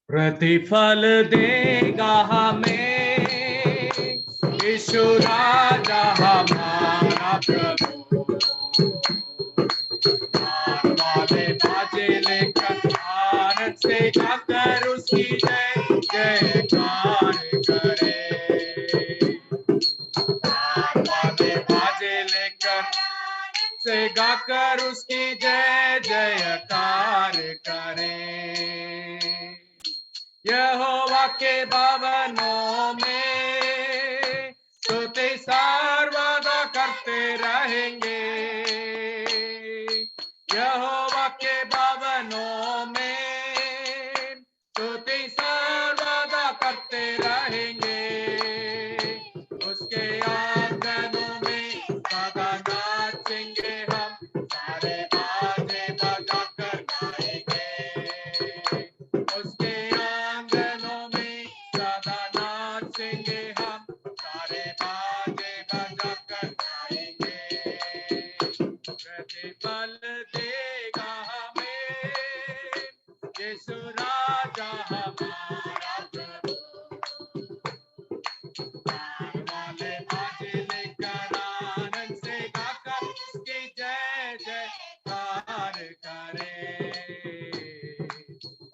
प्रतिफल देगा हमें यीशु राजा हमारा प्रभु। तार वाले बाजे लेकर आनंद से गाकर उसकी जय जयकार करे। तार वाले बाजे लेकर से गाकर उसकी जय जयकार करें। यहोवा के भवनों में स्तुति सर्वदा करते रहेंगे। यहोवा के भवनों में स्तुति सर्वदा करते रहेंगे। उसके आंगनों में सदा नाचेंगे हम, सारे बाजे बजाकर गाएंगे। उसके आंगनों में सदा नाचेंगे हम, सारे बाजे बजाकर गाएंगे। प्रतिफल देगा हमें यीशु राजा हमारा प्रभु। तार वाले बाजे लेकर आनंद से गाकर उसकी जय जयकार करें।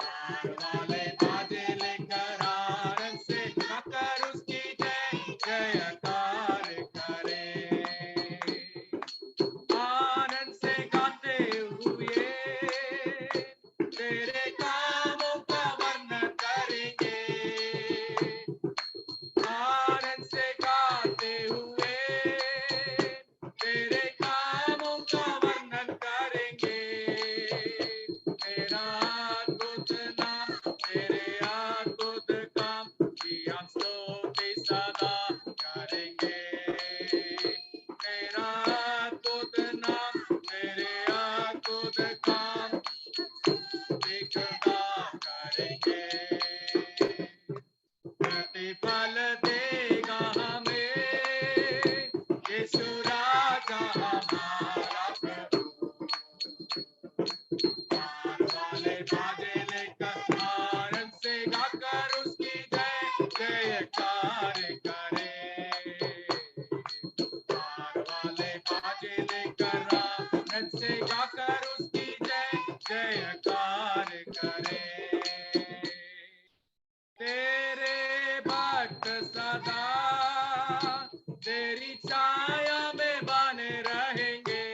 तार वाले बाजे लेकर आनंद से गाकर उसकी जय जयकार करें। आनंद से गाते हुए तेरे कामों का वर्णन करेंगे। आनंद से गाते हुए तेरे कामों का वर्णन करेंगे। तेरा अद्भुत नाम, तेरे अद्भुत काम की हम स्तुति सदा करेंगे। तेरा अद्भुत नाम, तेरे अद्भुत काम की सदा करेंगे। प्रतिफल देगा हमें यीशु राजा हमारा प्रभु। तार वाले बाजे लेकर आनंद से गाकर उसकी जय जयकार करें। तार वाले बाजे लेकर आनंद से गाकर उसकी जय जयकार करें। तेरे भक्त सदा तेरी छाया में बने रहेंगे।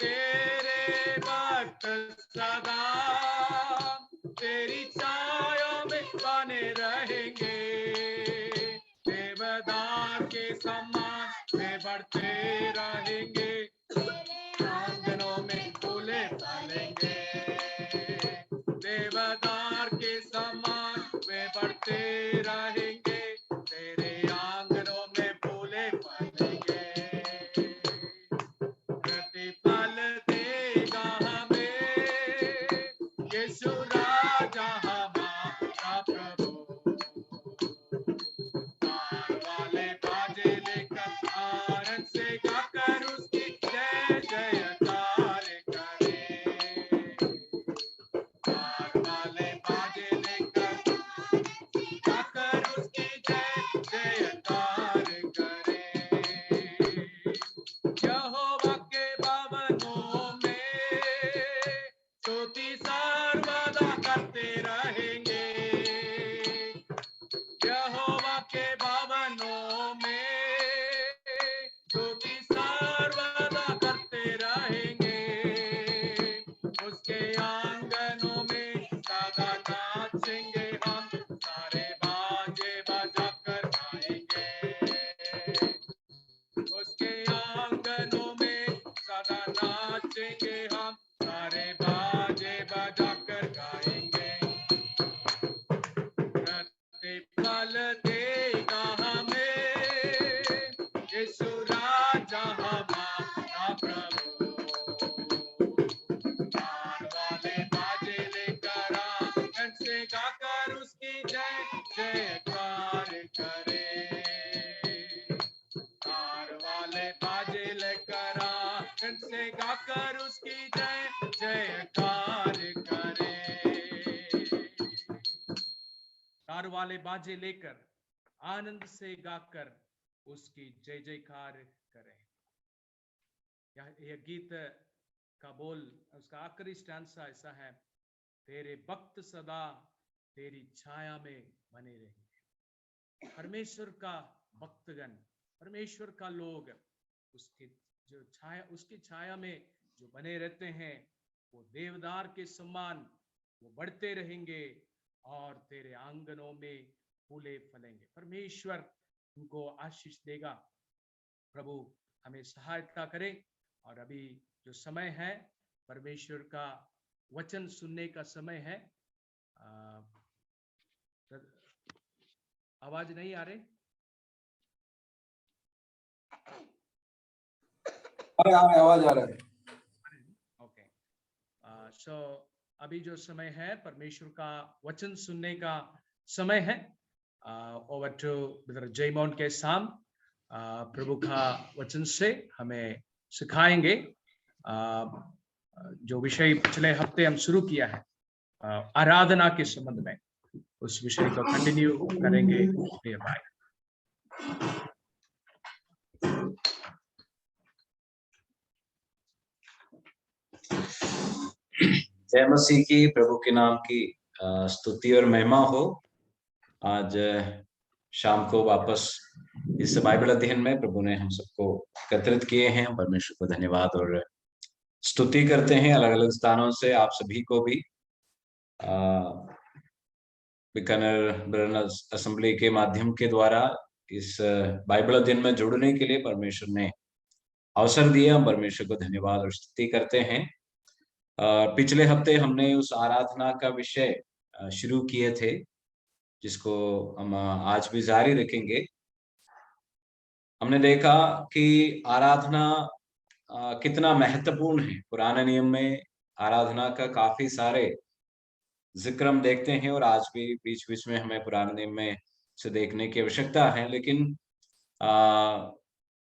तेरे भक्त सदा तेरी छाया में बने रहेंगे। देवदार के समान वे बढ़ते रहेंगे, आंगनों में फूले फलेंगे। देवदार के समान वे बढ़ते रहेंगे, तेरे आंगनों में फूले फलेंगे। प्रतिफल देगा हमें यीशु राजा हमारा प्रभु। तार वाले बाजे लेकर आनंद से गाकर उसकी जय जयकार करें। तार वाले बाजे लेकर गाकर उसकी जय जयकार करें। यहोवा के भवनों में स्तुति सर्वदा करते रहेंगे। यहोवा के भवनों में स्तुति सर्वदा करते रहेंगे। उसके आंगनों में सदा नाचेंगे हम, सारे बाजे बजाकर गाएंगे। उसके आंगनों में सदा नाचेंगे हम, सारे बाजे बजाकर गाएंगे। प्रतिफल देगा हमें यीशु राजा हमारा प्रभु। तार वाले बाजे लेकर आनंद से गाकर उसकी जय जयकार करें। तार वाले बाजे लेकर आनंद से गाकर उसकी जय जयकार करें। तार वाले बाजे लेकर आनंद से गाकर उसकी जय जयकार करें। यह गीत का बोल, उसका आखिरी स्टैंजा ऐसा है, तेरे भक्त सदा तेरी छाया में बने रहेंगे। परमेश्वर का भक्तगण, परमेश्वर का लोग उसकी छाया में जो बने रहते हैं, वो देवदार के समान वो बढ़ते रहेंगे और तेरे आंगनों में फूले फलेंगे। परमेश्वर उनको आशीष देगा। प्रभु हमें सहायता करे। और अभी जो समय है, परमेश्वर का वचन सुनने का समय है। आवाज नहीं आ रही? आवाज आ रहा है। ओके। सो अभी जो समय है, परमेश्वर का वचन सुनने का समय है। ओवर टू ब्रदर जयमोहन के साम प्रभु का वचन से हमें सिखाएंगे जो विषय पिछले हफ्ते हम शुरू किया है आराधना के संबंध में, उस विषय को कंटिन्यू करेंगे। भाई जय मसीह की, प्रभु के नाम की स्तुति और महिमा हो। आज शाम को वापस इस बाइबल अध्ययन में प्रभु ने हम सबको एकत्रित किए हैं। परमेश्वर को धन्यवाद और स्तुति करते हैं। अलग अलग स्थानों से आप सभी को भी बीकानेर असेंबली के माध्यम के द्वारा इस बाइबल अध्ययन में जुड़ने के लिए परमेश्वर ने अवसर दिया। हम परमेश्वर को धन्यवाद और स्तुति करते हैं। पिछले हफ्ते हमने उस आराधना का विषय शुरू किए थे, जिसको हम आज भी जारी रखेंगे। हमने देखा कि आराधना कितना महत्वपूर्ण है। पुराने नियम में आराधना का काफी सारे जिक्र हम देखते हैं और आज भी बीच बीच में हमें पुराने नियम में से देखने की आवश्यकता है। लेकिन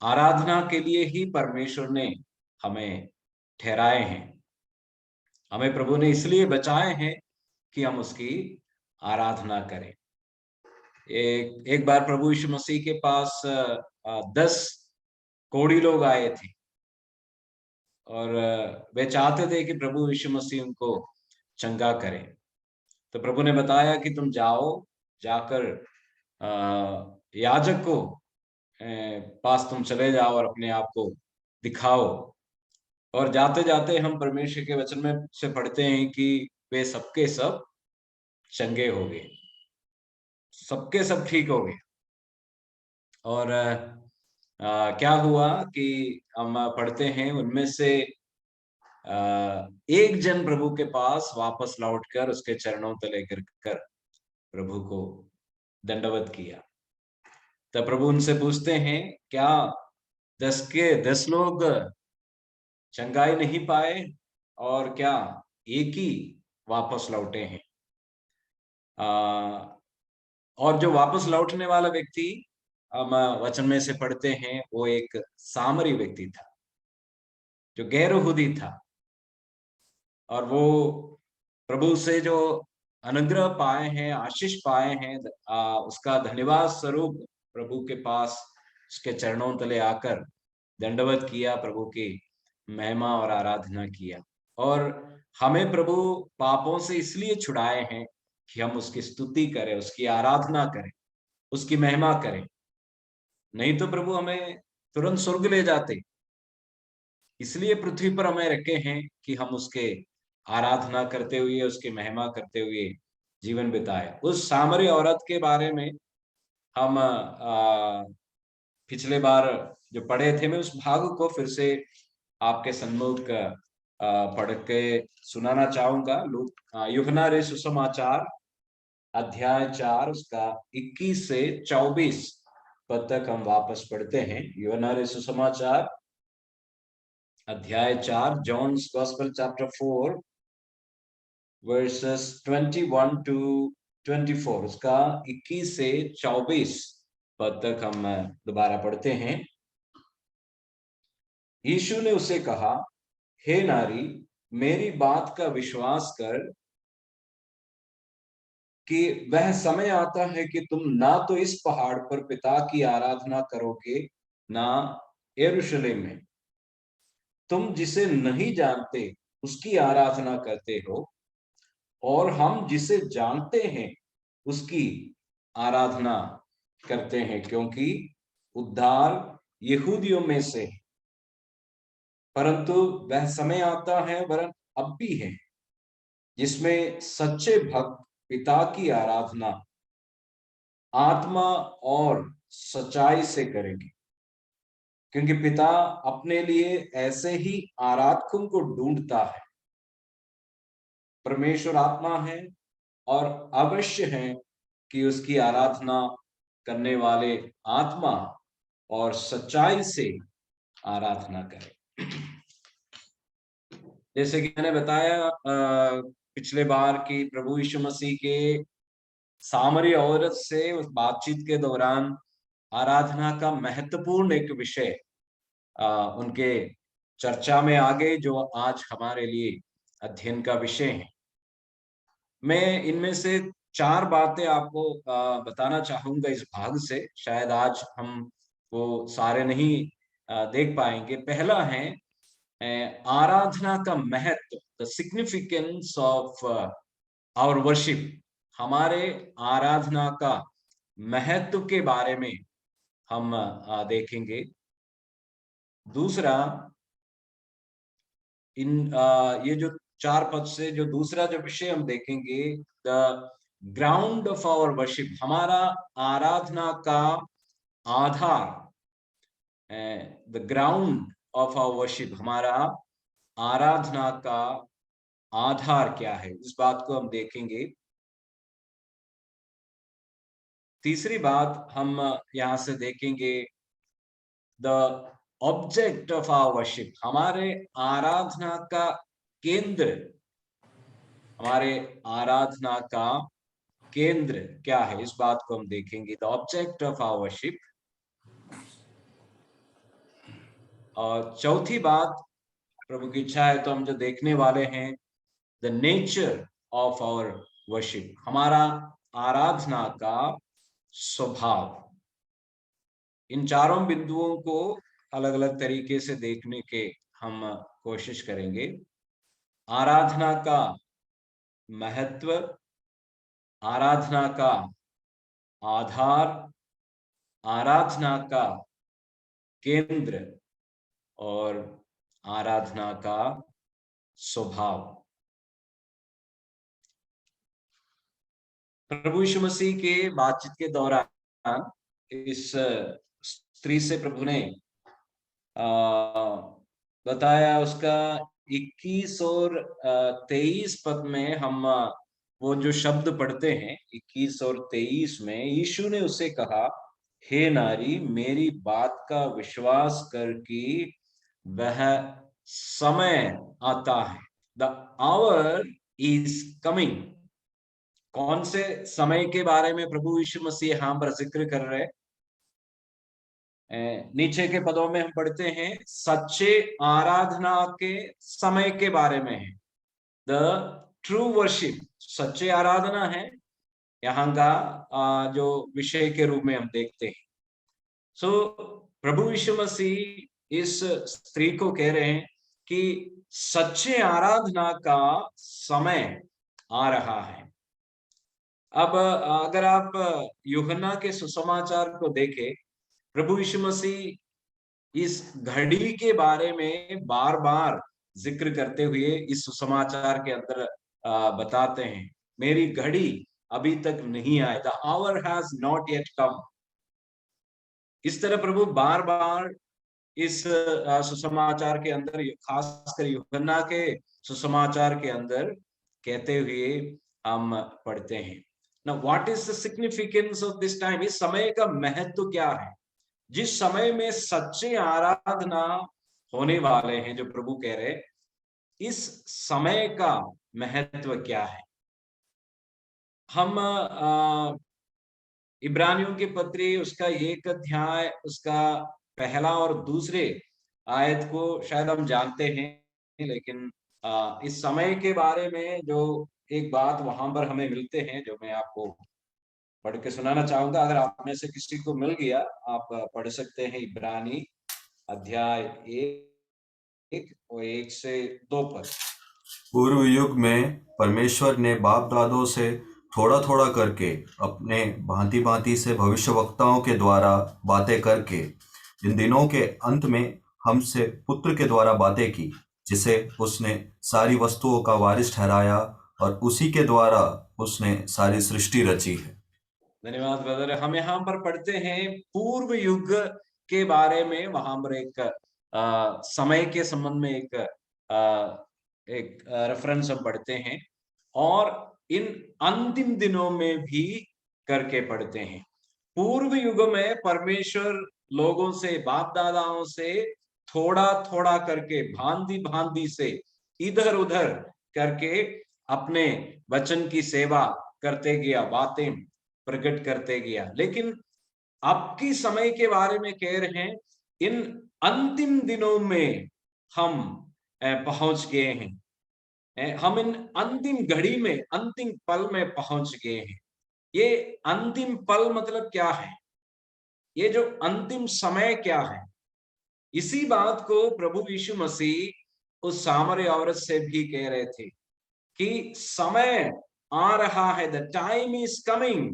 आराधना के लिए ही परमेश्वर ने हमें ठहराए हैं। हमें प्रभु ने इसलिए बचाए हैं कि हम उसकी आराधना करें। एक बार प्रभु यीशु मसीह के पास 10 कोढ़ी लोग आए थे और वे चाहते थे कि प्रभु यीशु मसीह उनको चंगा करें। तो प्रभु ने बताया कि तुम जाकर याजक को पास तुम चले जाओ और अपने आप को दिखाओ। और जाते जाते हम परमेश्वर के वचन में से पढ़ते हैं कि वे सबके सब चंगे हो गए, सबके सब ठीक हो गए। और क्या हुआ कि हम पढ़ते हैं उनमें से एक जन प्रभु के पास वापस लौटकर उसके चरणों तले कर प्रभु को दंडवत किया। तब प्रभु उनसे पूछते हैं, क्या 10 के 10 लोग चंगाई नहीं पाए और क्या एक ही वापस लौटे हैं? और जो वापस लौटने वाला व्यक्ति हम वचन में से पढ़ते हैं, वो एक सामरी व्यक्ति था जो गैर यहूदी था। और वो प्रभु से जो अनुग्रह पाए हैं, आशीष पाए हैं, उसका धन्यवाद स्वरूप प्रभु के पास उसके चरणों तले आकर दंडवत किया, प्रभु की महिमा और आराधना किया। और हमें प्रभु पापों से इसलिए छुड़ाए हैं कि हम उसकी स्तुति करें, उसकी आराधना करें, उसकी महिमा करें। नहीं तो प्रभु हमें तुरंत स्वर्ग ले जाते। इसलिए पृथ्वी पर हमें रखे हैं कि हम उसके आराधना करते हुए, उसकी महिमा करते हुए जीवन बिताए। उस सामरी औरत के बारे में हम पिछले बार जो पढ़े थे, मैं उस भाग को फिर से आपके सम्मुख पढ़ के सुनाना चाहूंगा। यूहन्ना रे सुसमाचार अध्याय 4 उसका 21 से 24 पद तक हम वापस पढ़ते हैं। यूहन्ना रे सुसमाचार अध्याय 4, John's gospel chapter 4 verses 21 to 24, उसका 21 से 24 पद तक हम दोबारा पढ़ते हैं। यीशु ने उसे कहा, हे नारी, मेरी बात का विश्वास कर कि वह समय आता है कि तुम ना तो इस पहाड़ पर पिता की आराधना करोगे, ना यरूशलेम में। तुम जिसे नहीं जानते उसकी आराधना करते हो, और हम जिसे जानते हैं उसकी आराधना करते हैं, क्योंकि उद्धार यहूदियों में से है। परंतु वह समय आता है, वरन अब भी है, जिसमें सच्चे भक्त पिता की आराधना आत्मा और सच्चाई से करेंगे, क्योंकि पिता अपने लिए ऐसे ही आराधकों को ढूंढता है। परमेश्वर आत्मा है और अवश्य है कि उसकी आराधना करने वाले आत्मा और सच्चाई से आराधना करें। जैसे कि मैंने बताया पिछले बार की प्रभु यीशु मसीह के सामरी औरत से उस बातचीत के दौरान आराधना का महत्वपूर्ण एक विषय उनके चर्चा में आ गए, जो आज हमारे लिए अध्ययन का विषय है। मैं इनमें से 4 बातें आपको बताना चाहूंगा इस भाग से। शायद आज हम वो सारे नहीं देख पाएंगे। पहला है आराधना का महत्व, the significance of our worship. हमारे आराधना का महत्व के बारे में हम देखेंगे। दूसरा, ये जो 4 पद से जो दूसरा जो विषय हम देखेंगे, the ground of our worship, हमारा आराधना का आधार, the ground of our worship, हमारा आराधना का आधार क्या है, इस बात को हम देखेंगे। तीसरी बात हम यहां से देखेंगे, the object of our worship, हमारे आराधना का केंद्र, हमारे आराधना का केंद्र क्या है, इस बात को हम देखेंगे, the object of our worship. और चौथी बात, प्रभु की इच्छा है तो हम जो देखने वाले हैं, the nature of our worship, हमारा आराधना का स्वभाव। इन चारों बिंदुओं को अलग अलग तरीके से देखने के हम कोशिश करेंगे। आराधना का महत्व, आराधना का आधार, आराधना का केंद्र और आराधना का स्वभाव। प्रभु यीशु मसीह के बातचीत के दौरान इस स्त्री से प्रभु ने बताया, उसका 21 और 23 पद में हम वो जो शब्द पढ़ते हैं 21 और 23 में, यीशु ने उससे कहा, हे नारी, मेरी बात का विश्वास कर कि वह समय आता है, द आवर इज कमिंग। कौन से समय के बारे में प्रभु यीशु मसीह यहां पर जिक्र कर रहे हैं? नीचे के पदों में हम पढ़ते हैं, सच्चे आराधना के समय के बारे में है, द ट्रू वर्शिप, सच्चे आराधना है यहाँ का जो विषय के रूप में हम देखते हैं। सो प्रभु यीशु मसीह इस स्त्री को कह रहे हैं कि सच्चे आराधना का समय आ रहा है। अब अगर आप यूहन्ना के सुसमाचार को देखें, प्रभु यीशु मसीह इस घड़ी के बारे में बार बार जिक्र करते हुए इस सुसमाचार के अंदर बताते हैं, मेरी घड़ी अभी तक नहीं आई, the hour has not yet come. इस तरह प्रभु बार बार इस सुसमाचार के अंदर, खासकर यूहन्ना के सुसमाचार के अंदर कहते हुए हम पढ़ते हैं। Now, what is the significance of this time? इस समय का महत्व क्या है? जिस समय में सच्चे आराधना होने वाले हैं, जो प्रभु कह रहे, इस समय का महत्व क्या है? हम इब्रानियों के पत्री उसका 1 अध्याय, उसका पहला और दूसरे आयत को शायद हम जानते हैं, लेकिन इस समय के बारे में जो एक बात वहां पर हमें मिलते हैं जो मैं आपको पढ़ के सुनाना चाहूंगा। अगर आप में से किसी को मिल गया, आप पढ़ सकते हैं इब्रानी अध्याय 1 और 1 से 2 पर। पूर्व युग में परमेश्वर ने बाप दादों से थोड़ा थोड़ा करके अपने भांति भांति से भविष्यवक्ताओं के द्वारा बातें करके इन दिनों के अंत में हमसे पुत्र के द्वारा बातें की, जिसे उसने सारी वस्तुओं का वारिस ठहराया और उसी के द्वारा उसने सारी सृष्टि रची है। धन्यवाद ब्रदर। हम यहाँ पर पढ़ते हैं पूर्व युग के बारे में। वहां पर एक समय के संबंध में एक रेफरेंस हम पढ़ते हैं, और इन अंतिम दिनों में भी करके पढ़ते हैं। पूर्व युग में परमेश्वर लोगों से, बाप दादाओं से थोड़ा थोड़ा करके, भांति भांति से, इधर उधर करके अपने वचन की सेवा करते गया, बातें प्रकट करते गया। लेकिन अब की समय के बारे में कह रहे हैं, इन अंतिम दिनों में हम पहुंच गए हैं। हम इन अंतिम घड़ी में, अंतिम पल में पहुंच गए हैं। ये अंतिम पल मतलब क्या है? ये जो अंतिम समय क्या है? इसी बात को प्रभु यीशु मसीह उस सामरी औरत से भी कह रहे थे कि समय आ रहा है, द टाइम इज कमिंग।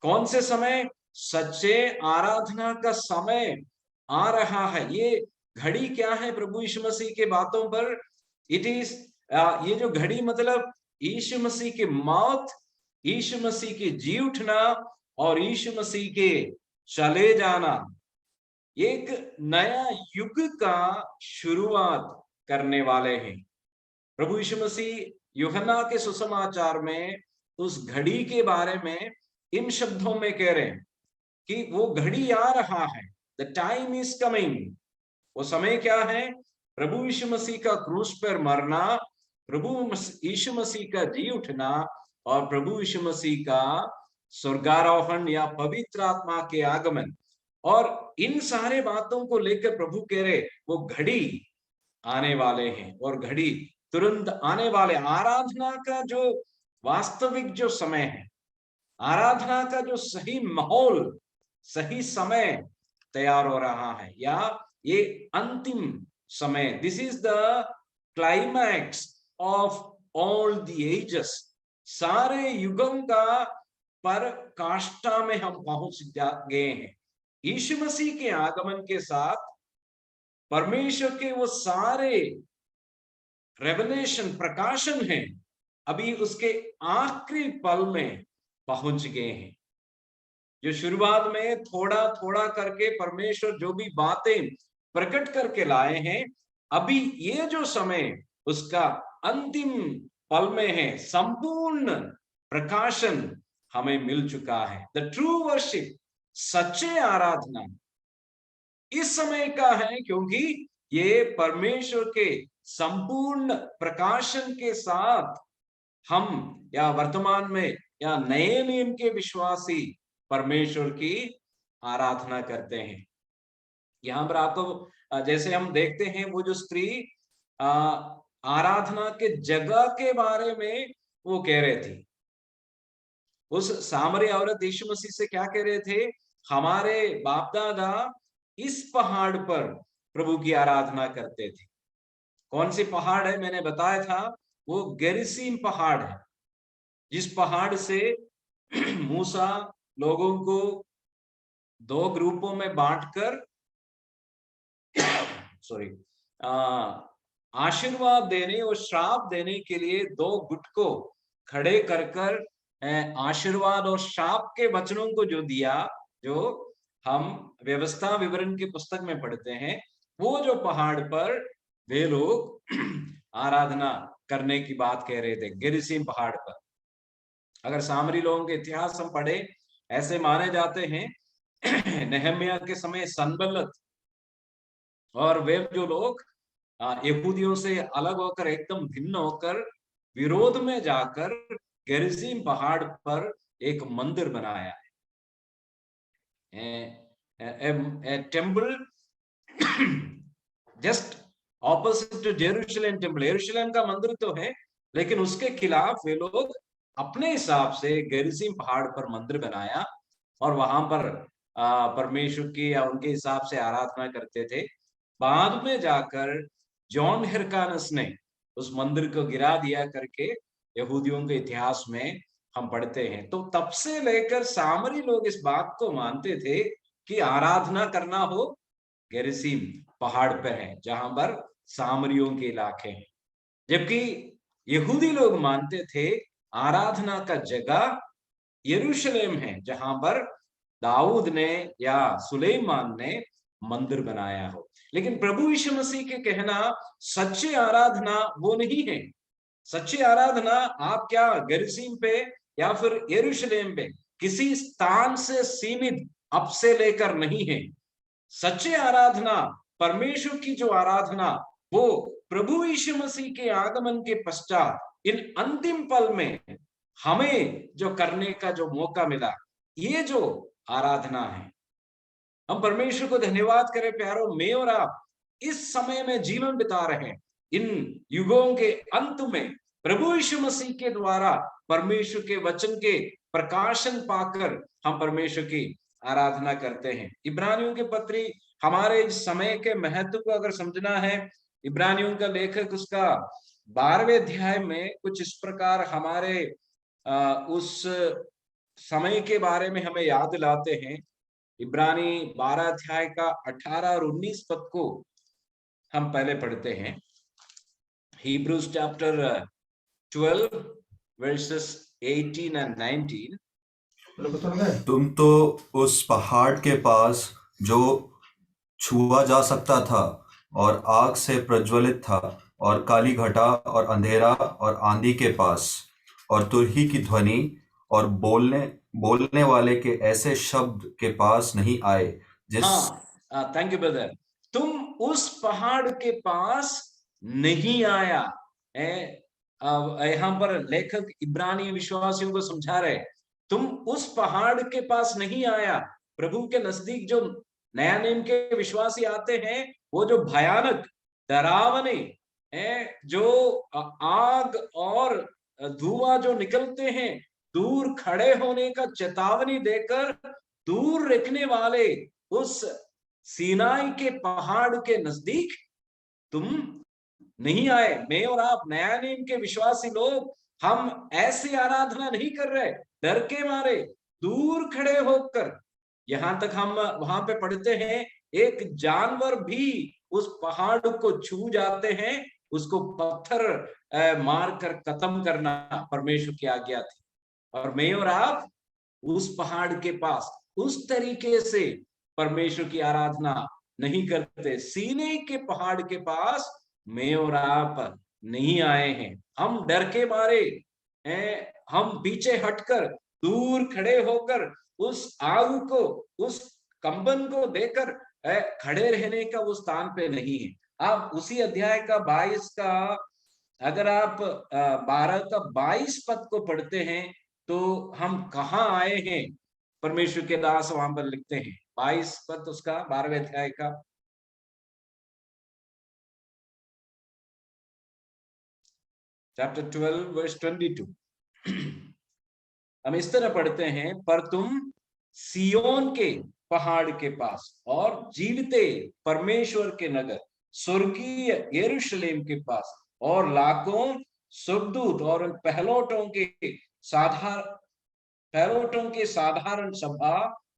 कौन से समय? सच्चे आराधना का समय आ रहा है। ये घड़ी क्या है प्रभु यीशु मसीह के बातों पर? इट इज, ये जो घड़ी मतलब यीशु मसीह की मौत, यीशु मसीह के जी उठना और यीशु मसीह के चले जाना, एक नया युग का शुरुआत करने वाले हैं। प्रभु यीशु मसीह यूहन्ना के सुसमाचार में उस घड़ी के बारे में इन शब्दों में कह रहे हैं कि वो घड़ी आ रहा है, द टाइम इज कमिंग। वो समय क्या है? प्रभु यीशु मसीह का क्रूस पर मरना, प्रभु यीशु मसीह का जी उठना और प्रभु यीशु मसीह का स्वर्गारोहण या पवित्र आत्मा के आगमन। और इन सारे बातों को लेकर प्रभु कह रहे वो घड़ी आने वाले हैं, और घड़ी तुरंत आने वाले। आराधना का जो वास्तविक जो समय है, आराधना का जो सही माहौल, सही समय तैयार हो रहा है, या ये अंतिम समय, this is the climax of all the ages. सारे युगों का पराकाष्ठा में हम पहुंच गए हैं। यीशु मसीह के आगमन के साथ परमेश्वर के वो सारे रेवलेशन, प्रकाशन हैं, अभी उसके आखिरी पल में पहुंच गए हैं। जो शुरुआत में थोड़ा थोड़ा करके परमेश्वर जो भी बातें प्रकट करके लाए हैं, अभी ये जो समय उसका अंतिम पल में है। संपूर्ण प्रकाशन हमें मिल चुका है। द ट्रू वर्शिप, सच्चे आराधना इस समय का है, क्योंकि ये परमेश्वर के संपूर्ण प्रकाशन के साथ हम, या वर्तमान में या नए नियम के विश्वासी परमेश्वर की आराधना करते हैं। यहाँ पर आपको जैसे हम देखते हैं, वो जो स्त्री आराधना के जगह के बारे में वो कह रहे थे। उस सामरी औरत यीशु मसीह से क्या कह रहे थे? हमारे बाप दादा इस पहाड़ पर प्रभु की आराधना करते थे। कौन सी पहाड़ है? मैंने बताया था, वो गेरिसीम पहाड़ है, जिस पहाड़ से मूसा लोगों को 2 ग्रुपों में बांटकर आशीर्वाद देने और श्राप देने के लिए 2 गुट को खड़े कर आशीर्वाद और श्राप के वचनों को जो दिया, जो हम व्यवस्था विवरण की पुस्तक में पढ़ते हैं, वो जो पहाड़ पर वे लोग आराधना करने की बात कह रहे थे, गेरिसीम पहाड़ पर। अगर सामरी लोगों के इतिहास हम पढ़े, ऐसे माने जाते हैं नेहम्याह के समय सनबल्लत और वे जो लोग यहूदियों से अलग होकर, एकदम भिन्न होकर, विरोध में जाकर गेरिसीम पहाड़ पर एक मंदिर बनाया है। Temple just opposite to Jerusalem temple. यरूशलेम का मंदिर तो है, लेकिन उसके खिलाफ वे लोग अपने हिसाब से गेरिसीम पहाड़ पर मंदिर बनाया और वहां पर परमेश्वर की या उनके हिसाब से आराधना करते थे। बाद में जाकर जॉन हिरकानस ने उस मंदिर को गिरा दिया करके यहूदियों के इतिहास में हम पढ़ते हैं। तो तब से लेकर सामरी लोग इस बात को मानते थे कि आराधना करना हो गेरिसीम पहाड़ पर है, जहां पर सामरियों के इलाके हैं। जबकि यहूदी लोग मानते थे आराधना का जगह यरूशलेम है, जहां पर दाऊद ने या सुलेमान ने मंदिर बनाया हो। लेकिन प्रभु यीशु मसीह के कहना सच्ची आराधना वो नहीं है। सच्ची आराधना आप क्या गेरिसीम पे या फिर यरूशलेम पे किसी स्थान से सीमित अब से लेकर नहीं है। सच्ची आराधना, परमेश्वर की जो आराधना, वो प्रभु यीशु मसीह के आगमन के पश्चात इन अंतिम पल में हमें जो करने का जो मौका मिला, ये जो आराधना है। हम परमेश्वर को धन्यवाद करें प्यारों, मैं और आप इस समय में जीवन बिता रहे हैं। इन युगों के अंत में प्रभु यीशु मसीह के द्वारा परमेश्वर के वचन के प्रकाशन पाकर हम परमेश्वर की आराधना करते हैं। इब्रानियों के पत्री हमारे इस समय के महत्व को अगर समझना है, इब्रानियों का लेखक उसका 12वें अध्याय में कुछ इस प्रकार हमारे उस समय के बारे में हमें याद दिलाते हैं। इब्रानी 12 अध्याय का 18 और 19 पद को हम पहले पढ़ते हैं। Hebrews chapter 12 verses 18 and 19। तुम तो उस पहाड़ के पास जो छुआ जा सकता था और आग से प्रज्वलित था और काली घटा और अंधेरा और आंधी के पास और तुरही की ध्वनि और बोलने वाले के ऐसे शब्द के पास नहीं आए जिस थैंक यू ब्रदर। तुम उस पहाड़ के पास नहीं आया। यहाँ पर लेखक इब्रानी विश्वासियों को समझा रहे, तुम उस पहाड़ के पास नहीं आया। प्रभु के नजदीक जो नया नियम के विश्वासी आते हैं, वो जो भयानक डरावने जो आग और धुआं जो निकलते हैं, दूर खड़े होने का चेतावनी देकर दूर रखने वाले उस सीनाई के पहाड़ के नजदीक तुम नहीं आए। मैं और आप नया नियम के विश्वासी लोग, हम ऐसी आराधना नहीं कर रहे डर के मारे, दूर खड़े होकर। यहां तक हम वहां पे पढ़ते हैं, एक जानवर भी उस पहाड़ को छू जाते हैं, उसको पत्थर मारकर खत्म करना परमेश्वर की आज्ञा थी। और मैं और आप उस पहाड़ के पास उस तरीके से परमेश्वर की आराधना नहीं करते। सीने के पहाड़ के पास मैं और आप नहीं आए हैं। हम डर के मारे हम पीछे हटकर दूर खड़े होकर उस आग को, उस कंपन को देकर खड़े रहने का वो स्थान पे नहीं है। आप उसी अध्याय का 22 का, अगर आप 12 का 22 पद को पढ़ते हैं तो हम कहाँ आए हैं, परमेश्वर के दास वहां पर लिखते हैं। 22 पद उसका 12वें अध्याय का, चैप्टर 12 वर्स 22। हम इस तरह पढ़ते हैं, पर तुम सियोन के पहाड़ के पास और जीवते परमेश्वर के नगर स्वर्गीय यरूशलेम के पास और लाखों सुरदूत और पहलोटों के साधारण सभा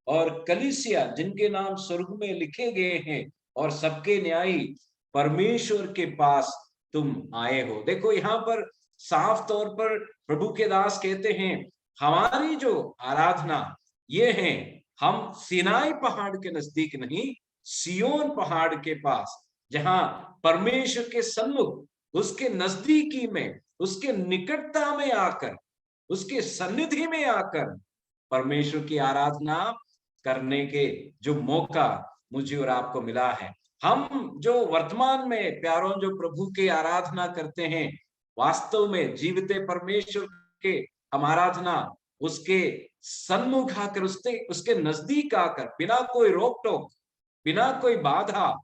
और कलीसिया जिनके नाम स्वर्ग में लिखे गए हैं और सबके न्यायी परमेश्वर के पास तुम आए हो। देखो यहाँ पर साफ तौर पर प्रभु के दास कहते हैं, हमारी जो आराधना ये है, हम सिनाई पहाड़ के नजदीक नहीं, सियोन पहाड़ के पास, जहां परमेश्वर के सम्मुख, उसके नजदीकी में, उसके निकटता में आकर, उसके सन्निधि में आकर परमेश्वर की आराधना करने के जो मौका मुझे और आपको मिला है। हम जो वर्तमान में प्यारों जो प्रभु की आराधना करते हैं, वास्तव में जीवते परमेश्वर के हम आराधना उसके सन्मुख आकर, उसके नजदीक आकर, बिना कोई रोक टोक, बिना कोई बाधा,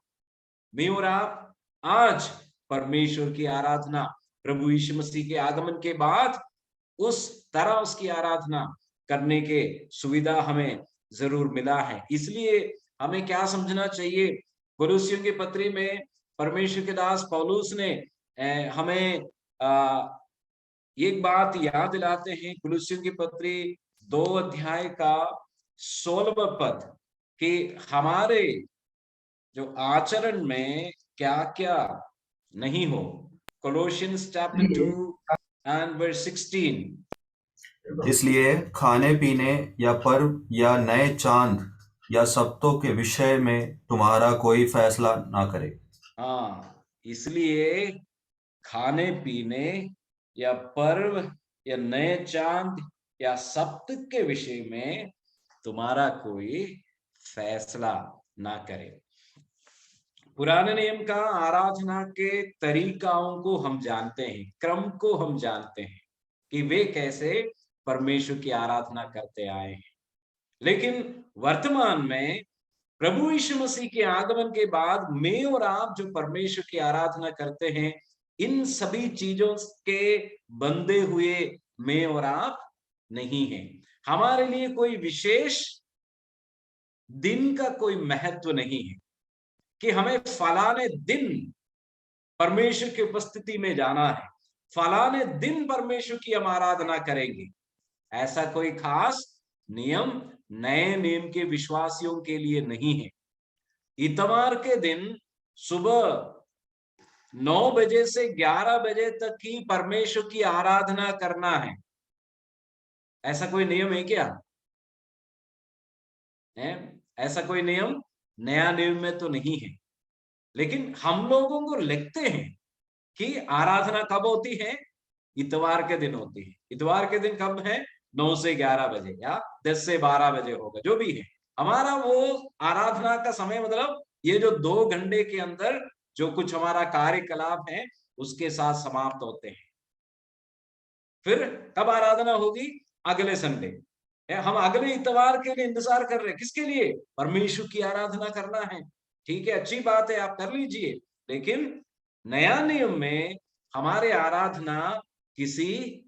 मैं और आप आज परमेश्वर की आराधना प्रभु यीशु मसीह के आगमन के बाद उस तरह उसकी आराधना करने के सुविधा हमें जरूर मिला है। इसलिए हमें क्या समझना चाहिए, कुलुस्सियों की पत्री में परमेश्वर के दास पौलुस ने हमें एक बात याद दिलाते हैं। कुलुस्सियों की पत्री 2 अध्याय का 16वां पद कि हमारे जो आचरण में क्या क्या नहीं हो। Colossians chapter 2 and verse 16। इसलिए खाने पीने या पर्व या नए चांद या सप्तों के विषय में तुम्हारा कोई फैसला ना करे। हाँ, इसलिए खाने पीने या पर्व या नए चांद या सप्त के विषय में तुम्हारा कोई फैसला ना करे। पुराने नियम का आराधना के तरीकाओं को हम जानते हैं, क्रम को हम जानते हैं कि वे कैसे परमेश्वर की आराधना करते आए हैं। लेकिन वर्तमान में प्रभु यीशु मसीह के आगमन के बाद मैं और आप जो परमेश्वर की आराधना करते हैं, इन सभी चीजों के बंधे हुए मैं और आप नहीं हैं। हमारे लिए कोई विशेष दिन का कोई महत्व नहीं है कि हमें फलाने दिन परमेश्वर की उपस्थिति में जाना है, फलाने दिन परमेश्वर की हम आराधना करेंगे। ऐसा कोई खास नियम नए नियम के विश्वासियों के लिए नहीं है। इतवार के दिन सुबह 9 बजे से 11 बजे तक ही परमेश्वर की आराधना करना है, ऐसा कोई नियम है क्या? ऐसा कोई नियम नया नियम में तो नहीं है। लेकिन हम लोगों को लिखते हैं कि आराधना कब होती है? इतवार के दिन होती है। इतवार के दिन कब है? 9 से 11 बजे या 10 से 12 बजे होगा, जो भी है हमारा वो आराधना का समय। मतलब ये जो 2 घंटे के अंदर जो कुछ हमारा कार्यकलाप है उसके साथ समाप्त होते हैं। फिर कब आराधना होगी? अगले संडे। हम अगले इतवार के लिए इंतजार कर रहे हैं। किसके लिए? परमेश्वर की आराधना करना है। ठीक है, अच्छी बात है, आप कर लीजिए। लेकिन नया नियम में हमारे आराधना किसी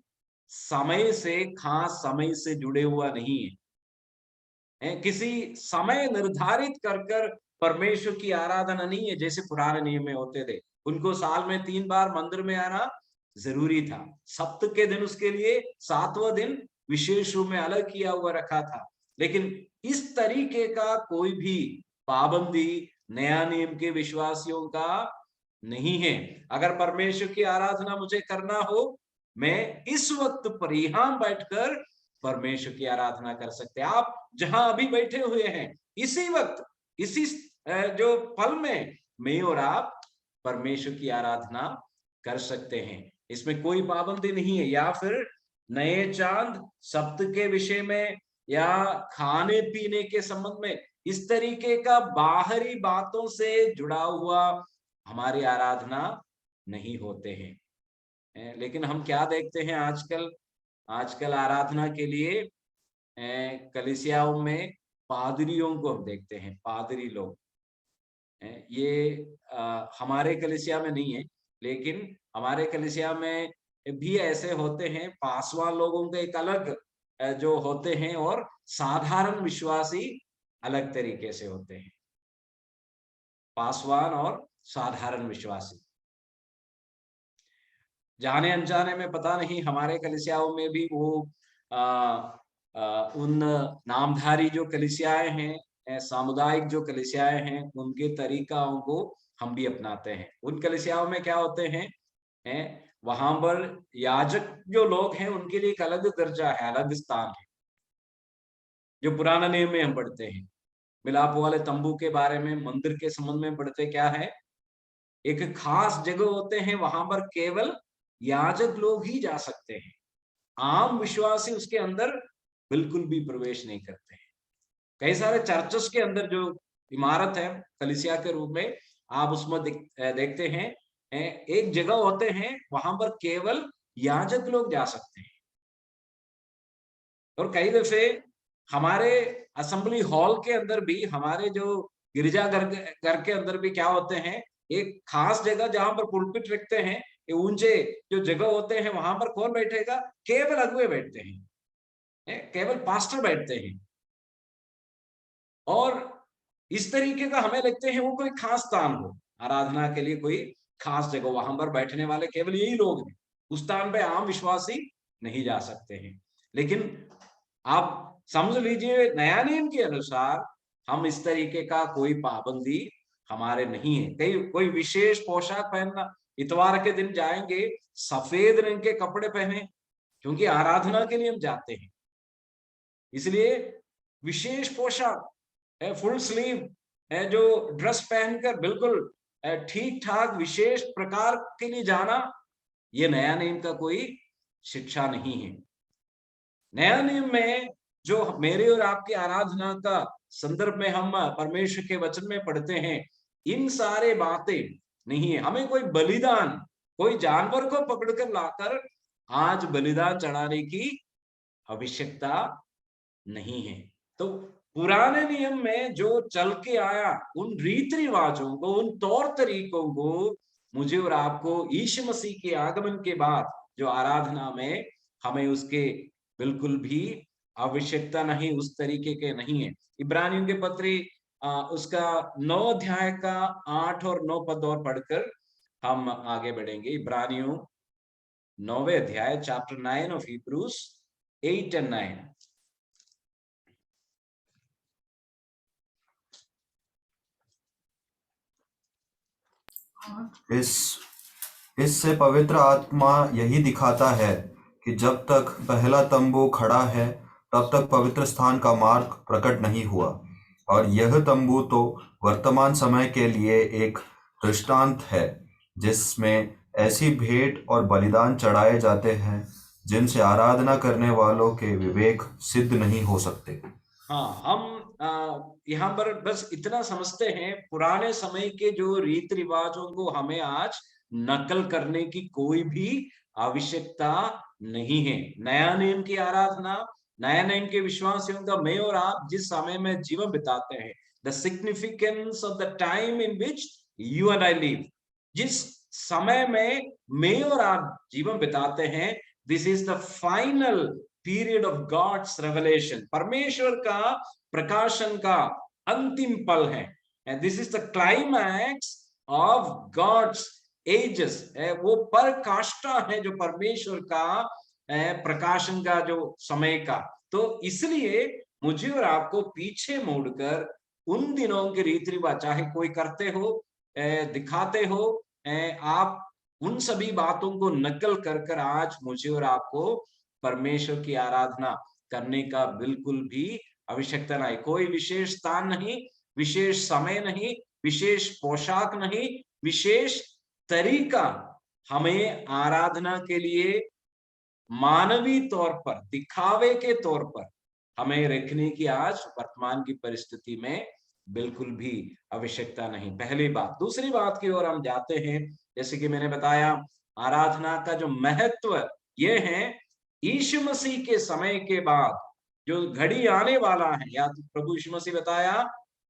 समय से, खास समय से जुड़े हुआ नहीं है। किसी समय निर्धारित कर परमेश्वर की आराधना नहीं है, जैसे पुराने नियम में होते थे। उनको साल में 3 बार मंदिर में आना जरूरी था। सप्त के दिन उसके लिए 7वां दिन विशेष रूप में अलग किया हुआ रखा था। लेकिन इस तरीके का कोई भी पाबंदी नया नियम के विश्वासियों का नहीं है। अगर परमेश्वर की आराधना मुझे करना हो, मैं इस वक्त पर यहां बैठकर परमेश्वर की आराधना कर सकते हैं। आप जहां अभी बैठे हुए हैं, इसी वक्त, इसी जो पल में मैं और आप परमेश्वर की आराधना कर सकते हैं। इसमें कोई पाबंदी नहीं है। या फिर नए चांद, सप्त के विषय में या खाने पीने के संबंध में, इस तरीके का बाहरी बातों से जुड़ा हुआ हमारी आराधना नहीं होते हैं। लेकिन हम क्या देखते हैं आजकल आराधना के लिए कलीसियाओं में पादरियों को हम देखते हैं। पादरी लोग, ये हमारे कलीसिया में नहीं है, लेकिन हमारे कलीसिया में भी ऐसे होते हैं। पासवान लोगों के एक अलग जो होते हैं और साधारण विश्वासी अलग तरीके से होते हैं। पासवान और साधारण विश्वासी, जाने अनजाने में पता नहीं हमारे कलीसियाओं में भी वो उन नामधारी जो कलीसियाएं हैं, सामुदायिक जो कलीसियाएं हैं, उनके तरीकाओं को हम भी अपनाते हैं। उन कलीसियाओं में क्या होते हैं, वहां पर याजक जो लोग हैं उनके लिए एक अलग दर्जा है, अलग स्थान है। जो पुराना नियम में हम पढ़ते हैं, मिलाप वाले तंबू के बारे में, मंदिर के संबंध में पढ़ते क्या है, एक खास जगह होते हैं, वहां पर केवल याजक लोग ही जा सकते हैं। आम विश्वासी उसके अंदर बिल्कुल भी प्रवेश नहीं करते हैं। कई सारे चर्चेस के अंदर जो इमारत है कलीसिया के रूप में, आप उसमें देखते हैं एक जगह होते हैं, वहां पर केवल याजक लोग जा सकते हैं। और कई दफे हमारे असेंबली हॉल के अंदर भी, हमारे जो गिरजाघर के अंदर भी क्या होते हैं, एक खास जगह जहां पर पुलपिट रखते हैं, ये ऊंचे जो जगह होते हैं वहां पर कौन बैठेगा? केवल अगुवे बैठते हैं, केवल पास्टर बैठते हैं। और इस तरीके का हमें लगते हैं वो कोई खास स्थान हो, आराधना के लिए कोई खास जगह, वहां पर बैठने वाले केवल यही लोग हैं, उस स्थान पे आम विश्वासी नहीं जा सकते हैं। लेकिन आप समझ लीजिए, नया नियम के अनुसार हम इस तरीके का कोई पाबंदी हमारे नहीं है। कई कोई विशेष पोशाक पहनना, इतवार के दिन जाएंगे सफेद रंग के कपड़े पहने, क्योंकि आराधना के लिए हम जाते हैं, इसलिए विशेष पोशाक है, फुल स्लीव है, जो ड्रेस पहनकर बिल्कुल ठीक ठाक विशेष प्रकार के लिए जाना, ये नया नियम का कोई शिक्षा नहीं है। नया नियम में जो मेरे और आपकी आराधना का संदर्भ में हम परमेश्वर के वचन में पढ़ते हैं, इन सारे बातें नहीं है। हमें कोई बलिदान, कोई जानवर को पकड़कर लाकर आज बलिदान चढ़ाने की आवश्यकता नहीं है। तो पुराने नियम में जो चल के आया, उन रीति रिवाजों को, उन तौर तरीकों को मुझे और आपको यीशु मसीह के आगमन के बाद जो आराधना में हमें उसके बिल्कुल भी आवश्यकता नहीं, उस तरीके के नहीं है। इब्रानियों के पत्री उसका 9 अध्याय का 8 और 9 पद और पढ़कर हम आगे बढ़ेंगे। इब्रानियों 9वें अध्याय, चैप्टर 9 ऑफ हिब्रूज 8 and 9। इससे पवित्र आत्मा यही दिखाता है कि जब तक पहला तंबू खड़ा है तब तक पवित्र स्थान का मार्ग प्रकट नहीं हुआ, और यह तंबू तो वर्तमान समय के लिए एक दृष्टांत है जिसमें ऐसी भेंट और बलिदान चढ़ाए जाते हैं जिनसे आराधना करने वालों के विवेक सिद्ध नहीं हो सकते। हाँ, हम यहाँ पर बस इतना समझते हैं, पुराने समय के जो रीति रिवाजों को हमें आज नकल करने की कोई भी आवश्यकता नहीं है। नया नियम की आराधना, नया नियम के विश्वासियों का मैं और आप जिस समय में जीवन बिताते हैं, the significance of the time in which you and I live, जिस समय में मैं और आप जीवन बिताते हैं, this is the final period of God's revelation, परमेश्वर का प्रकाशन का अंतिम पल है। And this is the climax of God's ages, वो पराकाष्ठा है जो परमेश्वर का प्रकाशन का जो समय का। तो इसलिए मुझे और आपको पीछे मोड़कर उन दिनों के रीति रिवाज, चाहे कोई करते हो, दिखाते हो, आप उन सभी बातों को नकल कर आज मुझे और आपको परमेश्वर की आराधना करने का बिल्कुल भी आवश्यकता नहीं। कोई विशेष स्थान नहीं, विशेष समय नहीं, विशेष पोशाक नहीं, विशेष तरीका हमें आराधना के लिए मानवीय तौर पर, दिखावे के तौर पर हमें रखने की आज वर्तमान की परिस्थिति में बिल्कुल भी आवश्यकता नहीं। पहली बात। दूसरी बात की ओर हम जाते हैं। जैसे कि मैंने बताया, आराधना का जो महत्व ये है, यीशु मसीह के समय के बाद जो घड़ी आने वाला है, या तो प्रभु यीशु मसीह बताया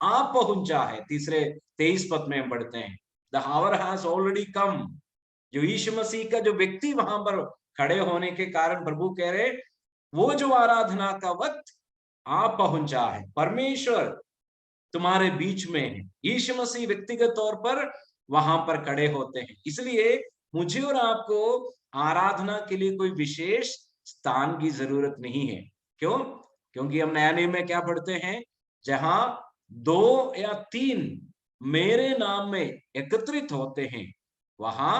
आप पहुंचा है, तीसरे 23 पद में हम पढ़ते हैं, द हावर हैज ऑलरेडी कम। जो यीशु मसीह का जो व्यक्ति वहां पर खड़े होने के कारण प्रभु कह रहे, वो जो आराधना का वक्त आप पहुंचा है, परमेश्वर तुम्हारे बीच में है। यीशु मसीह व्यक्तिगत तौर पर वहां पर खड़े होते हैं। इसलिए मुझे और आपको आराधना के लिए कोई विशेष स्थान की जरूरत नहीं है। क्यों? क्योंकि हम नया नियम में क्या पढ़ते हैं, जहां 2 या 3 मेरे नाम में एकत्रित होते हैं, वहां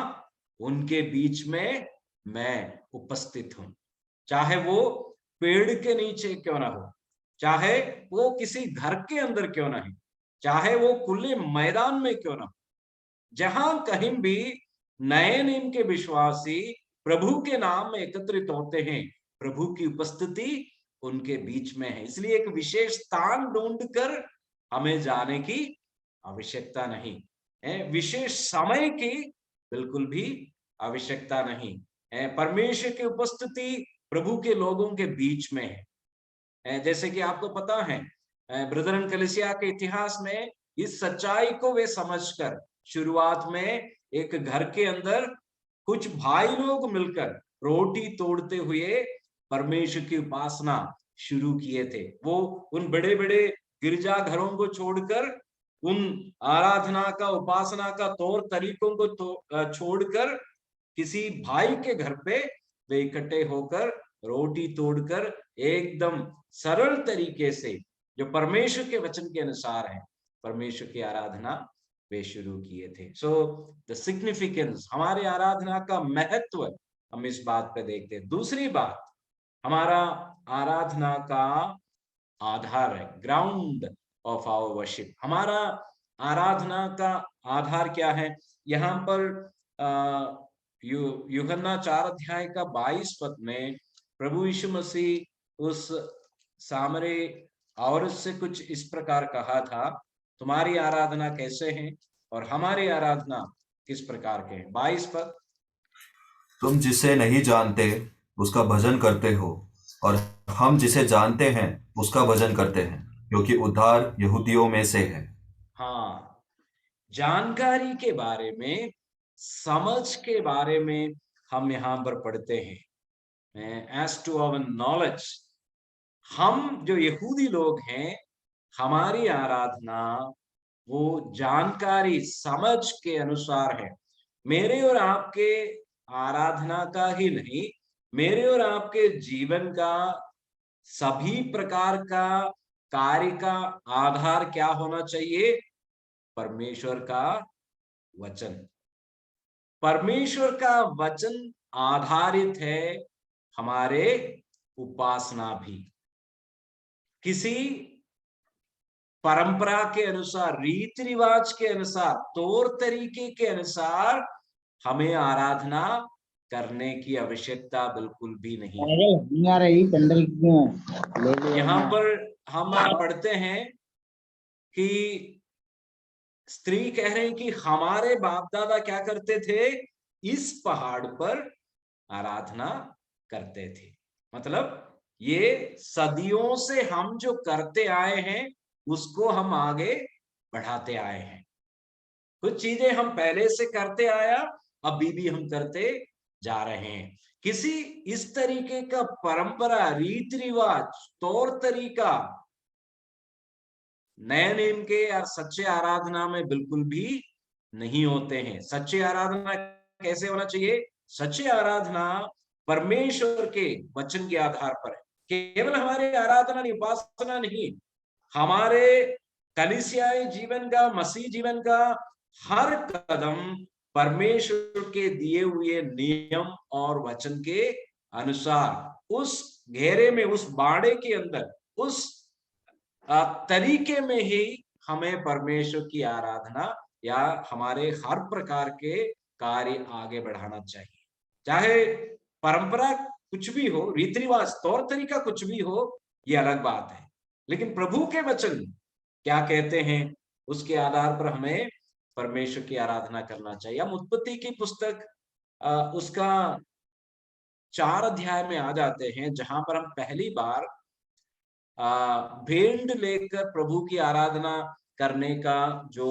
उनके बीच में मैं उपस्थित हूं। चाहे वो पेड़ के नीचे क्यों ना हो, चाहे वो किसी घर के अंदर क्यों ना है, चाहे वो खुले मैदान में क्यों ना हो, जहां कहीं भी नए नियम के विश्वासी प्रभु के नाम में एकत्रित होते हैं, प्रभु की उपस्थिति उनके बीच में है। इसलिए एक विशेष स्थान ढूंढकर हमें जाने की आवश्यकता नहीं है, विशेष समय की बिल्कुल भी आवश्यकता नहीं है। परमेश्वर की उपस्थिति प्रभु के लोगों के बीच में है। जैसे कि आपको पता है, ब्रदरन कलीसिया के इतिहास में इस सच्चाई को वे समझकर शुरुआत में एक घर के अंदर कुछ भाई लोग मिलकर रोटी तोड़ते हुए परमेश्वर की उपासना शुरू किए थे। वो उन बड़े बड़े गिरजा घरों को छोड़कर, उन आराधना का, उपासना का तौर तरीकों को छोड़कर किसी भाई के घर पे वे इकट्ठे होकर रोटी तोड़कर एकदम सरल तरीके से, जो परमेश्वर के वचन के अनुसार है, परमेश्वर की आराधना वे शुरू किए थे। सो द सिग्निफिकेंस, हमारे आराधना का महत्व हम इस बात पे देखते हैं। दूसरी बात, हमारा आराधना का आधार है, ग्राउंड ऑफ आवर वर्शिप। हमारा आराधना का आधार क्या है? यहाँ पर यूहन्ना 4 अध्याय का 22 पद में प्रभु यीशु मसीह उस सामरी औरत से कुछ इस प्रकार कहा था, तुम्हारी आराधना कैसे है और हमारी आराधना किस प्रकार के हैं। 22 पद, तुम जिसे नहीं जानते उसका भजन करते हो और हम जिसे जानते हैं उसका भजन करते हैं, क्योंकि उद्धार यहूदियों में से है। हाँ, जानकारी के बारे में, समझ के बारे में हम यहाँ पर पढ़ते हैं। एज टू आवर नॉलेज, हम जो यहूदी लोग हैं, हमारी आराधना वो जानकारी, समझ के अनुसार है। मेरे और आपके आराधना का ही नहीं, मेरे और आपके जीवन का सभी प्रकार का कार्य का आधार क्या होना चाहिए? परमेश्वर का वचन। परमेश्वर का वचन आधारित है हमारे उपासना भी। किसी परंपरा के अनुसार, रीति रिवाज के अनुसार, तौर तरीके के अनुसार हमें आराधना करने की आवश्यकता बिल्कुल भी नहीं है। यहाँ पर हम पढ़ते हैं कि स्त्री कह रहे हैं कि हमारे बाप दादा क्या करते थे? इस पहाड़ पर आराधना करते थे। मतलब ये सदियों से हम जो करते आए हैं उसको हम आगे बढ़ाते आए हैं। कुछ चीजें हम पहले से करते आया, अभी भी हम करते जा रहे हैं। किसी इस तरीके का परंपरा, रीति रिवाज, तौर तरीका नए नियम के या सच्चे आराधना में बिल्कुल भी नहीं होते हैं। सच्चे आराधना कैसे होना चाहिए? सच्ची आराधना परमेश्वर के वचन के आधार पर है। केवल हमारे आराधना नहीं, उपासना नहीं, हमारे कलीसियाई जीवन का, मसीह जीवन का हर कदम परमेश्वर के दिए हुए नियम और वचन के अनुसार, उस घेरे में, उस बाड़े के अंदर, उस तरीके में ही हमें परमेश्वर की आराधना या हमारे हर प्रकार के कार्य आगे बढ़ाना चाहिए। चाहे परंपरा कुछ भी हो, रीति रिवाज, तौर तरीका कुछ भी हो, ये अलग बात है, लेकिन प्रभु के वचन क्या कहते हैं उसके आधार पर हमें परमेश्वर की आराधना करना चाहिए। हम उत्पत्ति की पुस्तक उसका 4 अध्याय में आ जाते हैं, जहां पर हम पहली बार भेंट लेकर प्रभु की आराधना करने का जो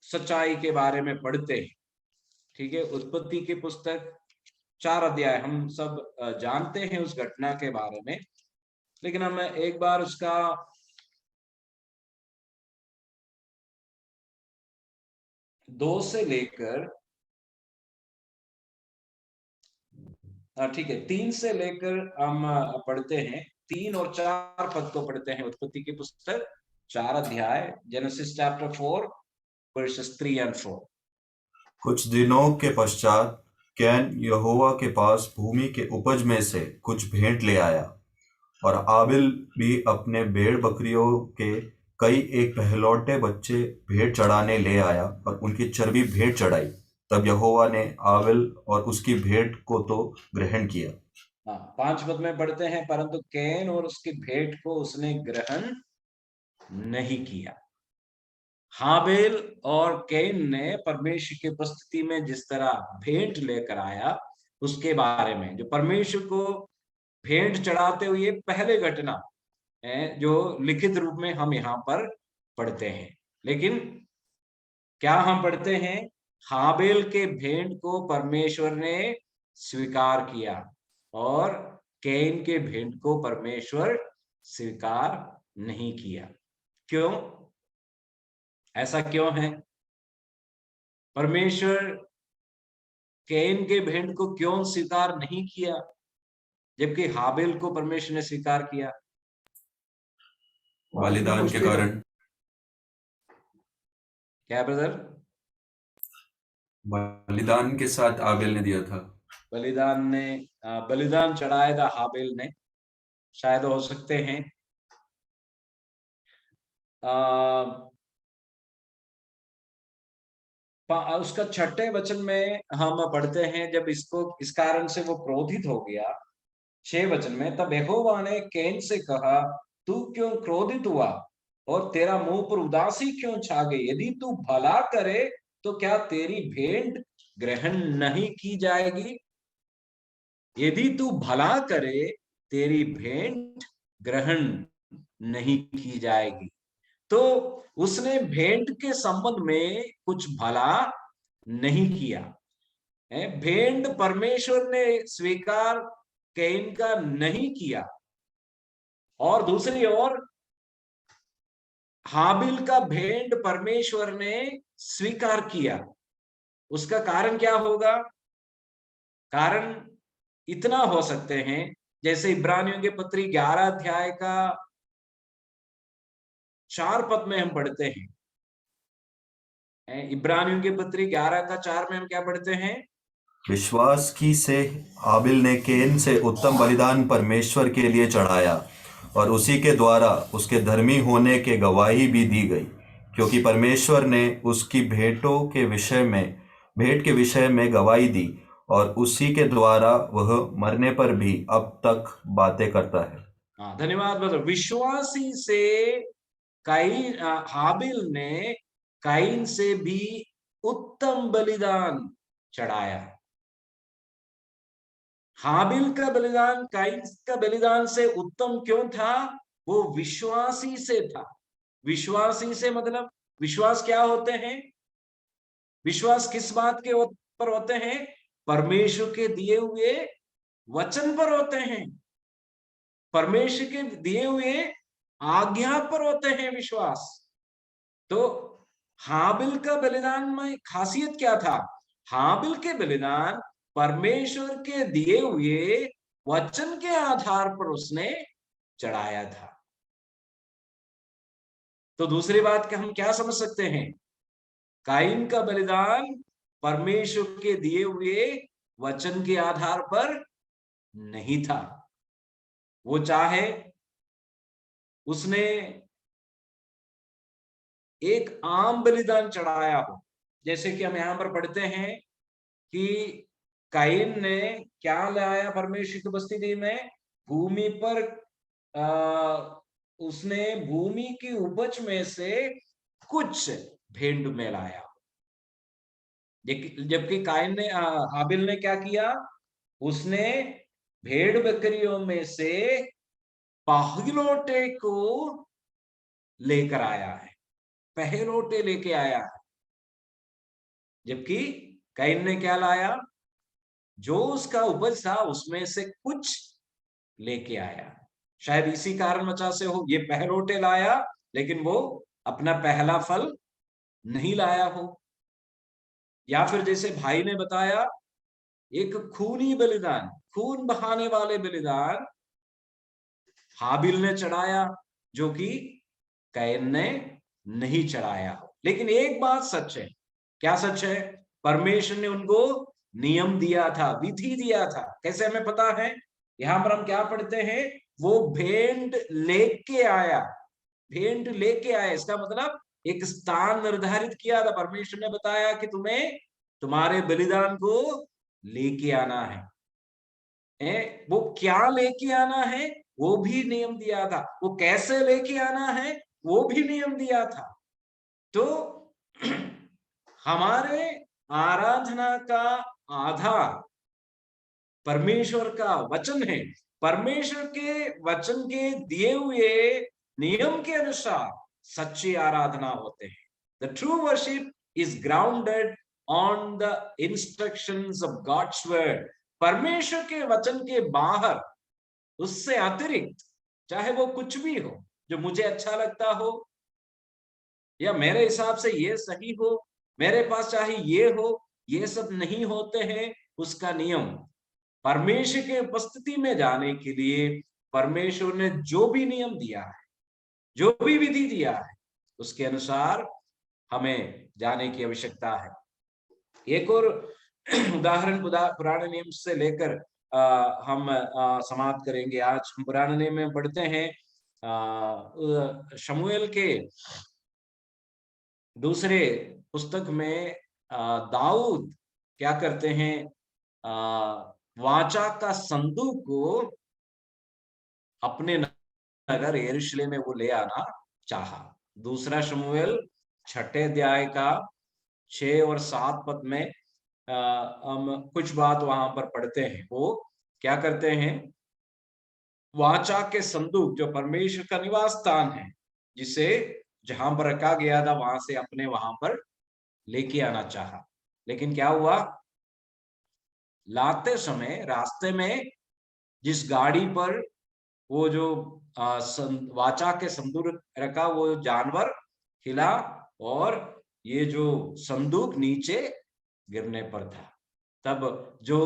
सच्चाई के बारे में पढ़ते हैं। ठीक है, उत्पत्ति की पुस्तक 4 अध्याय, हम सब जानते हैं उस घटना के बारे में, लेकिन हम एक बार उसका 2 से लेकर, ठीक है, 3 से लेकर हम पढ़ते हैं, 3 और 4 पद को पढ़ते हैं। उत्पत्ति की पुस्तक 4 अध्याय, जेनेसिस चैप्टर 4 वर्सेस 3 and 4। कुछ दिनों के पश्चात कैन यहोवा के पास भूमि के उपज में से कुछ भेंट ले आया, और आबिल भी अपने भेड़ बकरियों के कई एक पहलौठे बच्चे भेंट चढ़ाने ले आया और उनकी चर्बी भेंट चढ़ाई। तब यहोवा ने आबिल और उसकी भेंट को तो ग्रहण किया। 5 पद में पढ़ते हैं, परंतु कैन और उसकी भेंट को उसने ग्रहण नहीं किया। हाबिल और कैन ने परमेश्वर की उपस्थिति में जिस तरह भेंट लेकर आया, उसके बारे में, जो परमेश्वर को भेंट चढ़ाते हुए पहले घटना है जो लिखित रूप में हम यहाँ पर पढ़ते हैं। लेकिन क्या हम पढ़ते हैं? हाबेल के भेंट को परमेश्वर ने स्वीकार किया और कैन के भेंट को परमेश्वर स्वीकार नहीं किया। क्यों? ऐसा क्यों है? परमेश्वर कैन के भेंट को क्यों स्वीकार नहीं किया जबकि हाबेल को परमेश्वर ने स्वीकार किया? बलिदान के कारण। क्या ब्रदर? बलिदान के साथ आबेल ने दिया था। बलिदान चढ़ाया था हाबेल ने, शायद हो सकते हैं। उसका 6ठे वचन में हम पढ़ते हैं, जब इस कारण से वो क्रोधित हो गया। 6 वचन में, तब यहोवा ने कैन से कहा, तू क्यों क्रोधित हुआ और तेरा मुंह पर उदासी क्यों छा गई? यदि तू भला करे तो क्या तेरी भेंट ग्रहण नहीं की जाएगी? यदि तू भला करे तेरी भेंट ग्रहण नहीं की जाएगी। तो उसने भेंट के संबंध में कुछ भला नहीं किया। भेंट परमेश्वर ने स्वीकार कैन का नहीं किया, और दूसरी ओर हाबिल का भेंट परमेश्वर ने स्वीकार किया। उसका कारण क्या होगा? कारण इतना हो सकते हैं, जैसे इब्रानियों के पत्री 11 अध्याय का 4 पद में हम पढ़ते हैं। इब्रानियों के पत्री 11 का 4 में हम क्या पढ़ते हैं? विश्वास की से हाबिल ने कैन से उत्तम बलिदान परमेश्वर के लिए चढ़ाया और उसी के द्वारा उसके धर्मी होने के गवाही भी दी गई, क्योंकि परमेश्वर ने उसकी भेंट के विषय में गवाही दी और उसी के द्वारा वह मरने पर भी अब तक बातें करता है। हाँ, धन्यवाद ब्रदर। विश्वासी से हाबिल ने कैन से भी उत्तम बलिदान चढ़ाया। हाबिल का बलिदान कैन का बलिदान से उत्तम क्यों था? वो विश्वासी से था। विश्वासी से मतलब विश्वास क्या होते हैं? विश्वास किस बात के पर होते हैं? परमेश्वर के दिए हुए वचन पर होते हैं, परमेश्वर के दिए हुए आज्ञा पर होते हैं विश्वास। तो हाबिल का बलिदान में खासियत क्या था? हाबिल के बलिदान परमेश्वर के दिए हुए वचन के आधार पर उसने चढ़ाया था। तो दूसरी बात हम क्या समझ सकते हैं? कैन का बलिदान परमेश्वर के दिए हुए वचन के आधार पर नहीं था। वो चाहे उसने एक आम बलिदान चढ़ाया हो, जैसे कि हम यहां पर पढ़ते हैं कि कैन ने क्या लाया परमेश्वर की उपस्थिति में? भूमि पर उसने भूमि की उपज में से कुछ भेंट में लाया, जबकि कैन ने हाबिल ने क्या किया? उसने भेड़ बकरियों में से पहलोटे को लेकर आया है, पहलोटे लेके आया है। जबकि कैन ने क्या लाया? जो उसका उपज था उसमें से कुछ लेके आया। शायद इसी कारण वजह से हो ये पहलोटे लाया, लेकिन वो अपना पहला फल नहीं लाया हो। या फिर जैसे भाई ने बताया, एक खूनी बलिदान, खून बहाने वाले बलिदान हाबिल ने चढ़ाया, जो कि कैन ने नहीं चढ़ाया हो। लेकिन एक बात सच है। क्या सच है? परमेश्वर ने उनको नियम दिया था, विधि दिया था। कैसे हमें पता है? यहां पर हम क्या पढ़ते हैं? वो भेंट लेके आया, भेंट लेके आया। इसका मतलब एक स्थान निर्धारित किया था। परमेश्वर ने बताया कि तुम्हें तुम्हारे बलिदान को लेके आना है। वो क्या लेके आना है वो भी नियम दिया था, वो कैसे लेके आना है वो भी नियम दिया था। तो हमारे आराधना का आधार परमेश्वर का वचन है। परमेश्वर के वचन के दिए हुए नियम के अनुसार सच्ची आराधना होते हैं। The true worship is grounded on the instructions of God's word, परमेश्वर के वचन के बाहर, उससे अतिरिक्त, चाहे वो कुछ भी हो जो मुझे अच्छा लगता हो या मेरे हिसाब से ये सही हो, मेरे पास चाहे ये हो, ये सब नहीं होते हैं उसका नियम। परमेश्वर के उपस्थिति में जाने के लिए परमेश्वर ने जो भी नियम दिया है, जो भी विधि दिया है, उसके अनुसार हमें जाने की आवश्यकता है। एक और उदाहरण पुराने नियम से लेकर हम समाप्त करेंगे। आज हम पुराने नियम में पढ़ते हैं शमूएल के दूसरे पुस्तक में दाऊद क्या करते हैं, वाचा का संदूक को अपने नगर यरूशलेम में वो ले आना चाहा। दूसरा शमूएल 6 अध्याय का 6 और 7 पद में हम कुछ बात वहां पर पढ़ते हैं। वो क्या करते हैं, वाचा के संदूक जो परमेश्वर का निवास स्थान है, जिसे जहां पर रखा गया था वहां से अपने वहां पर लेके आना चाहा। लेकिन क्या हुआ, लाते समय रास्ते में जिस गाड़ी पर वो जो वाचा के संदूक रखा, वो जानवर हिला और ये जो संदूक नीचे गिरने पर था। तब जो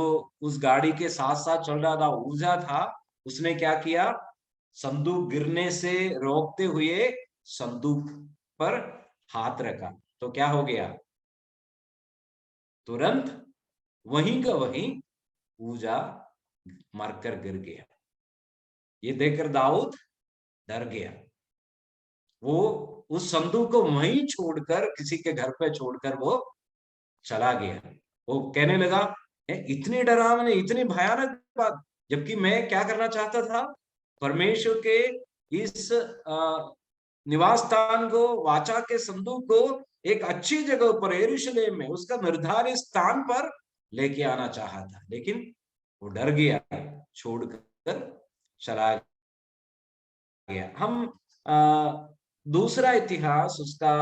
उस गाड़ी के साथ साथ चल रहा था उजा था, उसने क्या किया, संदूक गिरने से रोकते हुए संदूक पर हाथ रखा, तो क्या हो गया, तुरंत वहीं का वहीं उजा मरकर गिर गया। ये देखकर दाऊद डर गया। वो उस संदूक को वहीं छोड़कर, किसी के घर पे छोड़कर वो चला गया। वो कहने लगा, इतनी डरावनी, इतनी भयानक बात, जबकि मैं क्या करना चाहता था, परमेश्वर के इस निवास स्थान को, वाचा के संदूक को एक अच्छी जगह पर यरूशलेम में उसका निर्धारित स्थान पर लेके आना चाहा था, लेकिन वो डर गया, छोड़कर चला गया। हम दूसरा इतिहास उसका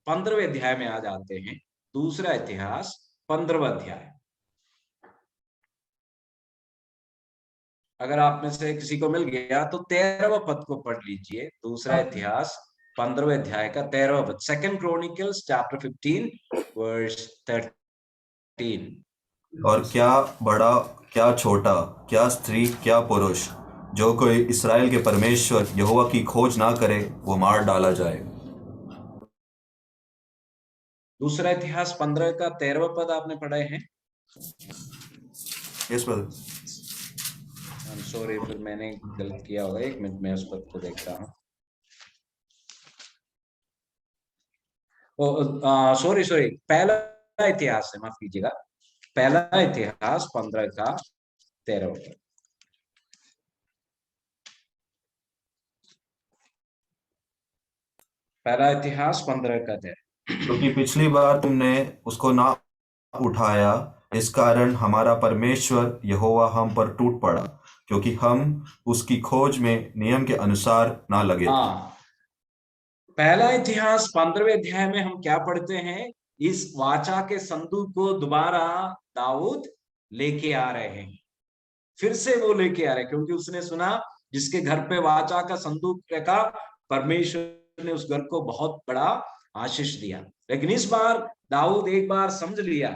15वें अध्याय में आ जाते हैं। दूसरा इतिहास 15वां अध्याय, अगर आप में से किसी को मिल गया तो 13वां पद को पढ़ लीजिए। दूसरा इतिहास 15वें अध्याय का 13वां पद, 2 Chronicles chapter 15 verse 13। और क्या बड़ा, क्या छोटा, क्या स्त्री, क्या पुरुष, जो कोई इस्राएल के परमेश्वर यहोवा की खोज ना करे, वो मार डाला जाए। दूसरा इतिहास 15 का 13वां पद आपने पढ़े हैं? Yes brother. सॉरी, फिर मैंने गलत किया होगा, 1 मिनट में उस पद को देखता हूँ। सॉरी, पहला इतिहास है, माफ कीजिएगा, पहला इतिहास 15 का 13वां पद। पहला इतिहास 15 का 13। क्योंकि पिछली बार तुमने उसको ना उठाया, इस कारण हमारा परमेश्वर यहोवा हम पर टूट पड़ा, क्योंकि हम उसकी खोज में नियम के अनुसार ना लगे थे। पहला इतिहास 15वें अध्याय में हम क्या पढ़ते हैं, इस वाचा के संदूक को दोबारा दाऊद लेके आ रहे हैं, फिर से वो लेके आ रहे हैं, क्योंकि उसने सुना जिसके घर पे वाचा का संदूक रखा, परमेश्वर ने उस घर को बहुत बड़ा आशीष दिया। लेकिन इस बार दाऊद एक बार समझ लिया,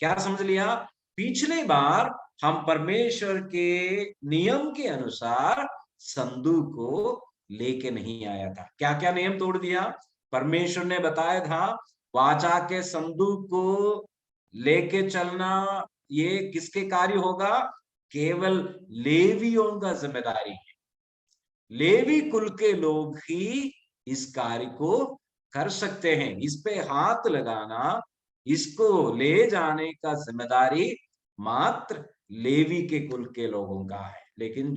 क्या समझ लिया, पिछले बार हम परमेश्वर के नियम के अनुसार संदूक को लेके नहीं आया था। क्या क्या नियम तोड़ दिया? परमेश्वर ने बताया था वाचा के संदूक को लेके चलना ये किसके कार्य होगा, केवल लेवियों का जिम्मेदारी है। लेवी कुल के लोग ही इस कार्य को कर सकते हैं। इस पे हाथ लगाना, इसको ले जाने का जिम्मेदारी मात्र लेवी के कुल के लोगों का है। लेकिन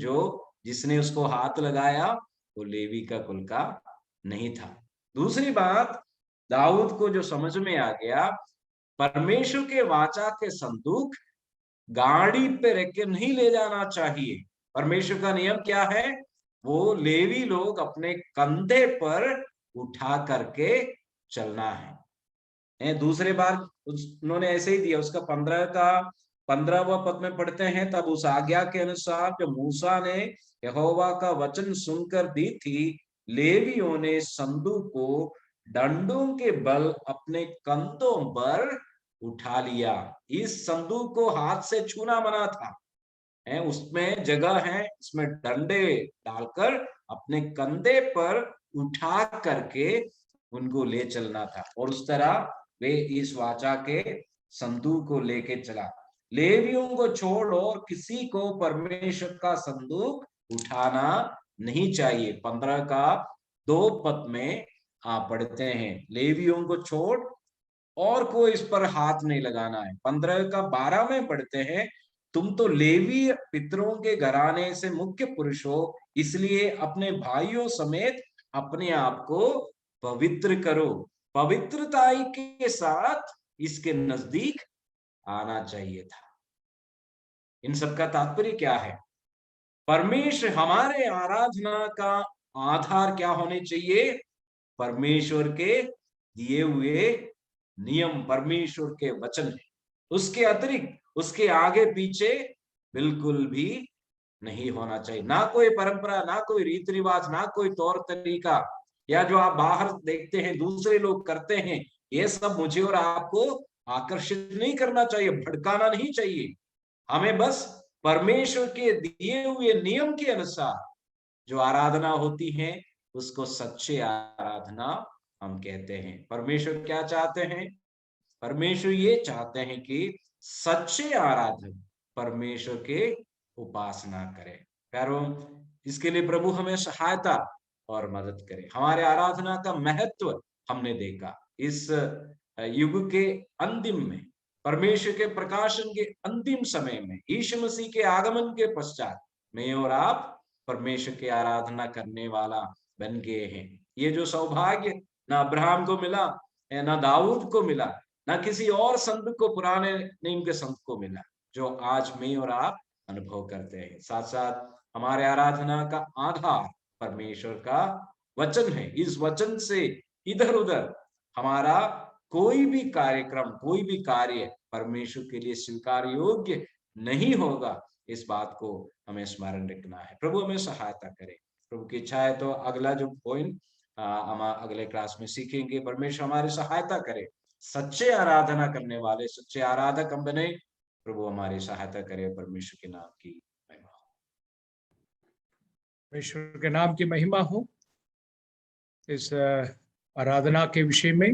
जिसने उसको हाथ लगाया वो लेवी का कुल का नहीं था। दूसरी बात, दाऊद को जो समझ में आ गया, परमेश्वर के वाचा के संदूक गाड़ी पे रख के नहीं ले जाना चाहिए। परमेश्वर का नियम क्या है, वो लेवी लोग अपने कंधे पर उठा करके चलना है। दूसरे बार उन्होंने ऐसे ही दिया। उसका 15वां पद में पढ़ते हैं, तब उस आज्ञा के अनुसार जो मूसा ने यहोवा का वचन सुनकर दी थी, लेवियों ने संदूक को डंडों के बल अपने कंधों पर उठा लिया। इस संदूक को हाथ से छूना मना था, उसमें जगह है, इसमें डंडे डालकर अपने कंधे पर उठा करके उनको ले चलना था। और उस तरह वे इस वाचा के संदूक को लेके चला। लेवियों को छोड़ और किसी को परमेश्वर का संदूक उठाना नहीं चाहिए। 15 का 2 पद में आप पढ़ते हैं, लेवियों को छोड़ और कोई इस पर हाथ नहीं लगाना है। 15 का 12 में पढ़ते हैं, तुम तो लेवी पितरों के घराने से मुख्य पुरुष हो, इसलिए अपने भाइयों समेत अपने आप को पवित्र करो। पवित्रताई के साथ इसके नजदीक आना चाहिए था। इन सब का तात्पर्य क्या है? परमेश्वर, हमारे आराधना का आधार क्या होने चाहिए? परमेश्वर के दिए हुए नियम, परमेश्वर के वचन है। उसके अतिरिक्त, उसके आगे पीछे बिल्कुल भी नहीं होना चाहिए। ना कोई परंपरा, ना कोई रीति रिवाज, ना कोई तौर तरीका, या जो आप बाहर देखते हैं दूसरे लोग करते हैं, ये सब मुझे और आपको आकर्षित नहीं करना चाहिए, भड़काना नहीं चाहिए। हमें बस परमेश्वर के दिए हुए नियम के अनुसार जो आराधना होती है उसको सच्ची आराधना हम कहते हैं। परमेश्वर क्या चाहते हैं? परमेश्वर ये चाहते हैं कि सच्चे आराधक परमेश्वर के उपासना करें। प्यारों, इसके लिए प्रभु हमें सहायता और मदद करे। हमारे आराधना का महत्व हमने देखा। इस युग के अंतिम में, परमेश्वर के प्रकाशन के अंतिम समय में, यीशु मसीह के आगमन के पश्चात मैं और आप परमेश्वर की आराधना करने वाला बन गए हैं। ये जो सौभाग्य ना अब्राहम को मिला, ना दाऊद को मिला, ना किसी और संत को, पुराने नियम के संत को मिला, जो आज मैं और आप अनुभव करते हैं। साथ साथ हमारे आराधना का आधार परमेश्वर का वचन है। इस वचन से इधर उधर हमारा कोई भी कार्यक्रम, कोई भी कार्य परमेश्वर के लिए स्वीकार योग्य नहीं होगा। इस बात को हमें स्मरण रखना है। प्रभु हमें सहायता करे। प्रभु की इच्छा है तो अगला जो पॉइंट हम अगले क्लास में सीखेंगे। परमेश्वर हमारी सहायता करे, सच्चे आराधना करने वाले सच्चे आराधक हम बने। प्रभु हमारी सहायता करे। परमेश्वर के नाम की महिमा हो। परमेश्वर के नाम की महिमा हो। इस आराधना के विषय में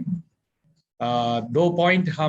2 पॉइंट हम